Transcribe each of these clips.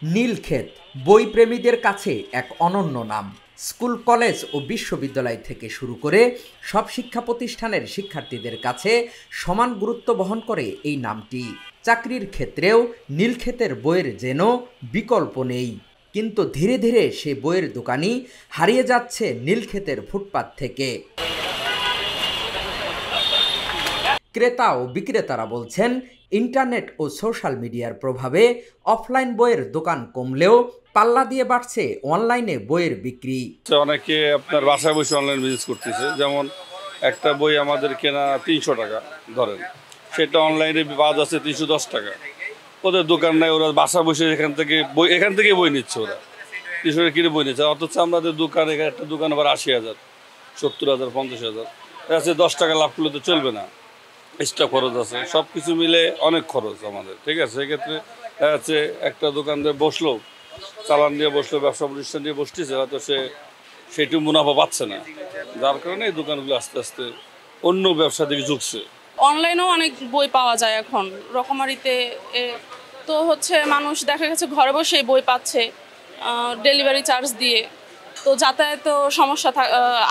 নীলক্ষেত বইপ্রেমীদের কাছে এক অনন্য নাম। স্কুল, কলেজ ও বিশ্ববিদ্যালয় থেকে শুরু করে সব শিক্ষা প্রতিষ্ঠানের শিক্ষার্থীদের কাছে সমান গুরুত্ব বহন করে এই নামটি। চাকরির ক্ষেত্রেও নীলক্ষেতের বইয়ের যেন বিকল্প নেই। কিন্তু ধীরে ধীরে সে বইয়ের দোকানই হারিয়ে যাচ্ছে নীলক্ষেতের ফুটপাত থেকে। ক্রেতা ও বিক্রেতারা বলছেন, ইন্টারনেট ও সোশ্যাল মিডিয়ার প্রভাবে অফলাইন বইয়ের দোকান কমলেও পাল্লা দিয়ে বাড়ছে অনলাইনে বইয়ের বিক্রি। অনেকে আপনার বাসায় বসে অনলাইন বিজনেস করতেছে। যেমন একটা বই আমাদের কেনা 300 টাকা ধরেন, সেটা অনলাইনে পাওয়া যাচ্ছে 310 টাকা। ওদের দোকান নাই, ওরা বাসা বসে এখান থেকে বই নিচ্ছে, ওরা 300 টাকা কিনে বই নিচ্ছে। অথচ আমাদের দোকান, এখানে একটা দোকান আবার 80,000, 70,000, 50,000 আছে। 10 টাকা লাভ করলে তো চলবে না, এক্সট্রা খরচ আছে, সব কিছু মিলে অনেক খরচ আমাদের। ঠিক আছে, সেক্ষেত্রে আছে একটা দোকান দিয়ে বসলো, চালান দিয়ে বসলো, ব্যবসা প্রতিষ্ঠান দিয়ে বসতেছে, হয়তো সেটু মুনাফা পাচ্ছে না, যার কারণে এই দোকানগুলো আস্তে আস্তে অন্য ব্যবসা দিকে ঝুঁকছে। অনলাইনেও অনেক বই পাওয়া যায় এখন রকমারিতে, তো মানুষ দেখা গেছে ঘরে বসে বই পাচ্ছে ডেলিভারি চার্জ দিয়ে, তো যাতায়াত সমস্যা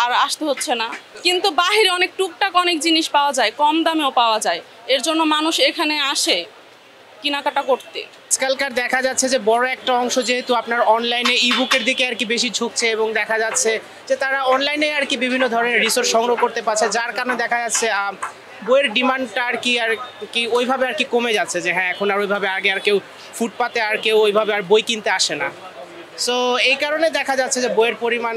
আর আসতে হচ্ছে না। কিন্তু বাহিরে অনেক টুকটাক অনেক জিনিস পাওয়া যায়, কম দামেও পাওয়া যায়, এর জন্য মানুষ এখানে আসে কেনাকাটা করতে। আজকালকার দেখা যাচ্ছে যে বড় একটা অংশ যেহেতু আপনার অনলাইনে ইবুকের দিকে আর কি বেশি ঝুঁকছে, এবং দেখা যাচ্ছে যে তারা অনলাইনে আর কি বিভিন্ন ধরনের রিসোর্স সংগ্রহ করতে পারছে, যার কারণে দেখা যাচ্ছে বইয়ের ডিমান্ডটা আর কি ওইভাবে আর কি কমে যাচ্ছে। যে হ্যাঁ, এখন আর ওইভাবে আগে আর কেউ ফুটপাতে আর কেউ ওইভাবে আর বই কিনতে আসে না। সো এই কারণে দেখা যাচ্ছে যে বইয়ের পরিমাণ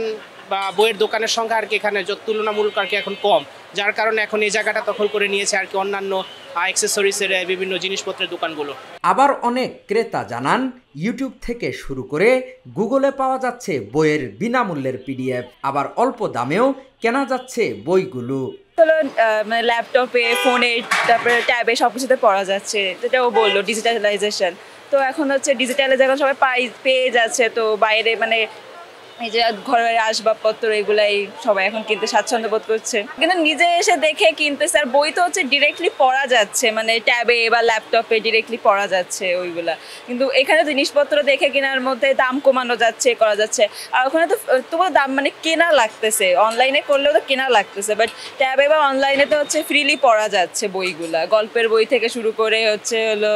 বা বইয়ের দোকানের সংখ্যা আর কি এখানে তুলনামূলক আর কি এখন কম, যার কারণে এখন এই জায়গাটা দখল করে নিয়েছে আর কি অন্যান্য অ্যাক্সেসরিজের বিভিন্ন জিনিসপত্রের দোকানগুলো। আবার অনেক ক্রেতা জানান, ইউটিউব থেকে শুরু করে গুগলে পাওয়া যাচ্ছে বইয়ের বিনামূল্যের পিডিএফ, আবার অল্প দামেও কেনা যাচ্ছে বইগুলো। মানে ল্যাপটপে, ফোনে, তারপরে ট্যাবে সবকিছুতে পড়া যাচ্ছে, যেটা ও বললো ডিজিটালাইজেশন। তো এখন ডিজিটালাইজেশন সবাই পেয়ে যাচ্ছে, তো বাইরে এই যে ঘরের আসবাবপত্র এগুলাই সবাই এখন কিনতে স্বাচ্ছন্দ্য বোধ করছে, কিন্তু নিজে এসে দেখে কিনতেছে। আর বই তো ডিরেক্টলি পড়া যাচ্ছে, ট্যাবে বা ল্যাপটপে ডিরেক্টলি পড়া যাচ্ছে ওইগুলা। কিন্তু এখানে জিনিসপত্র দেখে কেনার মধ্যে দাম কমানো যাচ্ছে, করা যাচ্ছে। আর ওখানে তো তবুও দাম কেনা লাগতেছে, অনলাইনে করলেও তো কেনা লাগতেছে, বাট ট্যাবে বা অনলাইনে তো ফ্রিলি পড়া যাচ্ছে বইগুলা। গল্পের বই থেকে শুরু করে হলো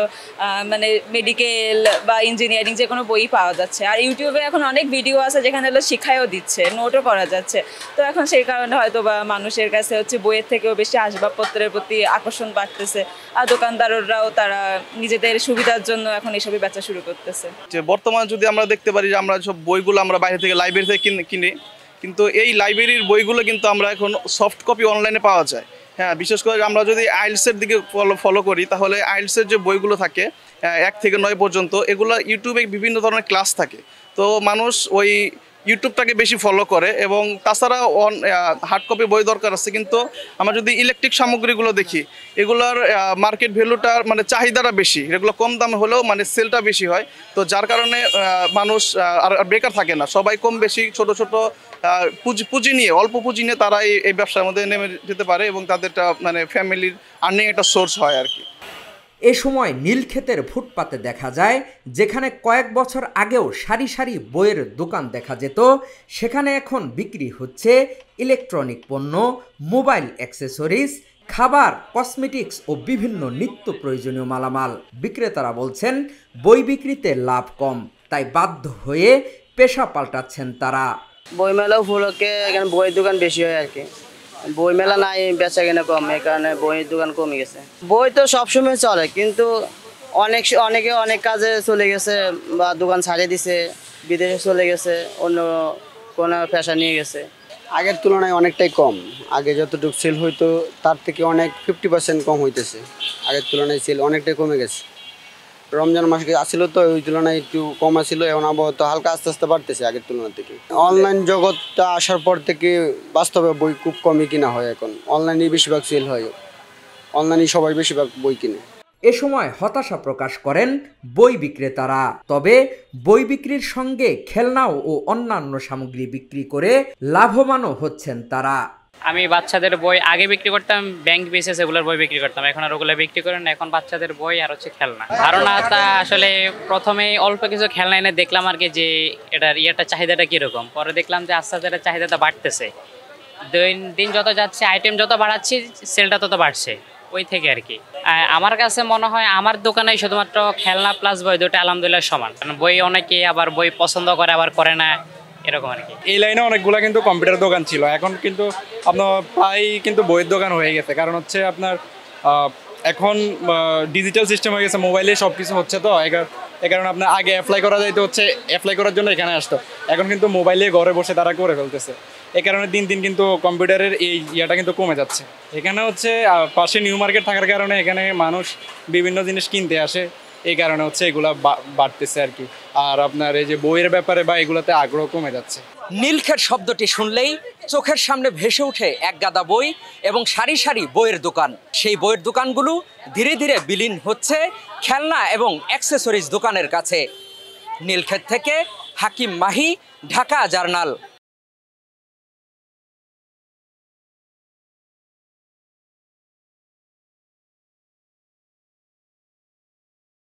মেডিকেল বা ইঞ্জিনিয়ারিং যে কোনো বই পাওয়া যাচ্ছে। আর ইউটিউবে এখন অনেক ভিডিও আছে যেখানে শিখায়ও দিচ্ছে, নোটও করা যাচ্ছে। তো এখন সেই কারণে হয়তো বা মানুষের কাছে বইয়ের থেকেও বেশি আসবাবপত্রের প্রতি আকর্ষণ বাড়তেছে, আর দোকানদাররাও তারা নিজেদের সুবিধার জন্য এখন এসবই বেচা শুরু করতেছে। যে বর্তমানে যদি আমরা দেখতে পারি যে আমরা সব বইগুলো আমরা বাইরে থেকে লাইব্রেরি থেকে কিনি, কিন্তু এই লাইব্রেরির বইগুলো কিন্তু আমরা এখন সফট কপি অনলাইনে পাওয়া যায়। হ্যাঁ, বিশেষ করে আমরা যদি আইএলটিএসের দিকে ফলো করি, তাহলে আইএলটিএসের যে বইগুলো থাকে 1 থেকে 9 পর্যন্ত, এগুলো ইউটিউবে বিভিন্ন ধরনের ক্লাস থাকে। তো মানুষ ওই ইউটিউবটাকে বেশি ফলো করে, এবং তাছাড়া হার্ড কপি বই দরকার আছে। কিন্তু আমরা যদি ইলেকট্রিক সামগ্রীগুলো দেখি, এগুলোর মার্কেট ভ্যালুটা চাহিদাটা বেশি, এগুলো কম দামে হলেও সেলটা বেশি হয়। তো যার কারণে মানুষ আর বেকার থাকে না, সবাই কম বেশি ছোট ছোট পুঁজি নিয়ে, অল্প পুঁজি নিয়ে তারা এই ব্যবসার মধ্যে নেমে যেতে পারে, এবং তাদেরটা ফ্যামিলির আর্নিং একটা সোর্স হয় আর কি। এ সময় নীলক্ষেতের ফুটপাতে দেখা যায়, যেখানে কয়েক বছর আগেও সারি সারি বইয়ের দোকান দেখা যেত, সেখানে এখন বিক্রি হচ্ছে ইলেকট্রনিক পণ্য, মোবাইল অ্যাক্সেসরিজ, খাবার, কসমেটিক্স ও বিভিন্ন নিত্য প্রয়োজনীয় মালামাল। বিক্রেতারা বলছেন, বই বিক্রিতে লাভ কম, তাই বাধ্য হয়ে পেশা পাল্টাচ্ছেন তারা। বইমেলা উপলক্ষে এখানে বইয়ের দোকান বেশি হয় আর কি, বই মেলা নাই, বেচা কেনা কম, এই কারণে বইয়ের দোকান কমে গেছে। বই তো সবসময় চলে, কিন্তু অনেকে অনেক কাজে চলে গেছে, বা দোকান ছাড়িয়ে দিছে, বিদেশে চলে গেছে, অন্য কোনো পেশা নিয়ে গেছে। আগের তুলনায় অনেকটাই কম, আগে যতটুকু সেল হইতো তার থেকে অনেক 50% কম হইতেছে। আগের তুলনায় সেল অনেকটাই কমে গেছে। রমজান মাস আসছিল তো ওই তুলনায় একটু কম আসছিল, এখন আবহাওয়া তো হালকা আস্তে আস্তে বাড়তেছে আগের তুলনা থেকে। অনলাইন জগৎটা আসার পর থেকে বাস্তবে বই খুব কমই কিনা হয়, এখন অনলাইনেই বেশিরভাগ সেল হয়, অনলাইনে সবাই বেশিরভাগ বই কিনে। এ সময় হতাশা প্রকাশ করেন বই বিক্রেতারা। তবে বই বিক্রির সঙ্গে খেলনাও ও অন্যান্য সামগ্রী বিক্রি করে লাভবানও হচ্ছেন তারা। আমি বাচ্চাদের বই আগে বিক্রি করতাম, ব্যাংক বেসিস এগুলোর বই বিক্রি করতাম, এখন আর ওগুলো বিক্রি করেন না। এখন বাচ্চাদের বই আর হচ্ছে খেলনা। ধারণাটা আসলে প্রথমে অল্প কিছু খেলনা এনে দেখলাম আর কি যে এটার চাহিদাটা কীরকম। পরে দেখলাম যে আস্তে আস্তে এটার চাহিদাটা বাড়তেছে, দিন যত যাচ্ছে আইটেম যত বাড়াচ্ছি সেলটা তত বাড়ছে, ওই থেকে আর কি। আমার কাছে মনে হয় আমার দোকানে শুধুমাত্র খেলনা প্লাস বই দুটো আলহামদুলিল্লাহ সমান, কারণ বই অনেকে আবার বই পছন্দ করে আবার করে না, এরকম আর কি। এই লাইনে অনেকগুলো কিন্তু কম্পিউটার দোকান ছিল, এখন কিন্তু আপনার প্রায় কিন্তু বইয়ের দোকান হয়ে গেছে। কারণ হচ্ছে আপনার এখন ডিজিটাল সিস্টেম হয়ে গেছে, মোবাইলে সব কিছু হচ্ছে। তো এই কারণে আপনার আগে অ্যাপ্লাই করা যাইতে হচ্ছে, অ্যাপ্লাই করার জন্য এখানে আসতো, এখন কিন্তু মোবাইলে ঘরে বসে তারা করে ফেলতেছে। এই কারণে দিন দিন কিন্তু কম্পিউটারের এই ইয়েটা কিন্তু কমে যাচ্ছে। এখানে হচ্ছে পাশে নিউ মার্কেট থাকার কারণে এখানে মানুষ বিভিন্ন জিনিস কিনতে আসে, এই কারণে হচ্ছে এগুলা বাড়তেছে আর কি। আর আপনার এই যে বইয়ের ব্যাপারে বা এগুলোতে আগ্রহ কমে যাচ্ছে। নীলক্ষেত শব্দটি শুনলেই চোখের সামনে ভেসে ওঠে এক গাদা বই এবং সারি সারি বইয়ের দোকান। সেই বইয়ের দোকানগুলো ধীরে ধীরে বিলীন হচ্ছে খেলনা এবং অ্যাক্সেসরিজ দোকানের কাছে। নীলক্ষেত থেকে হাকিম মাহি, ঢাকা জার্নাল।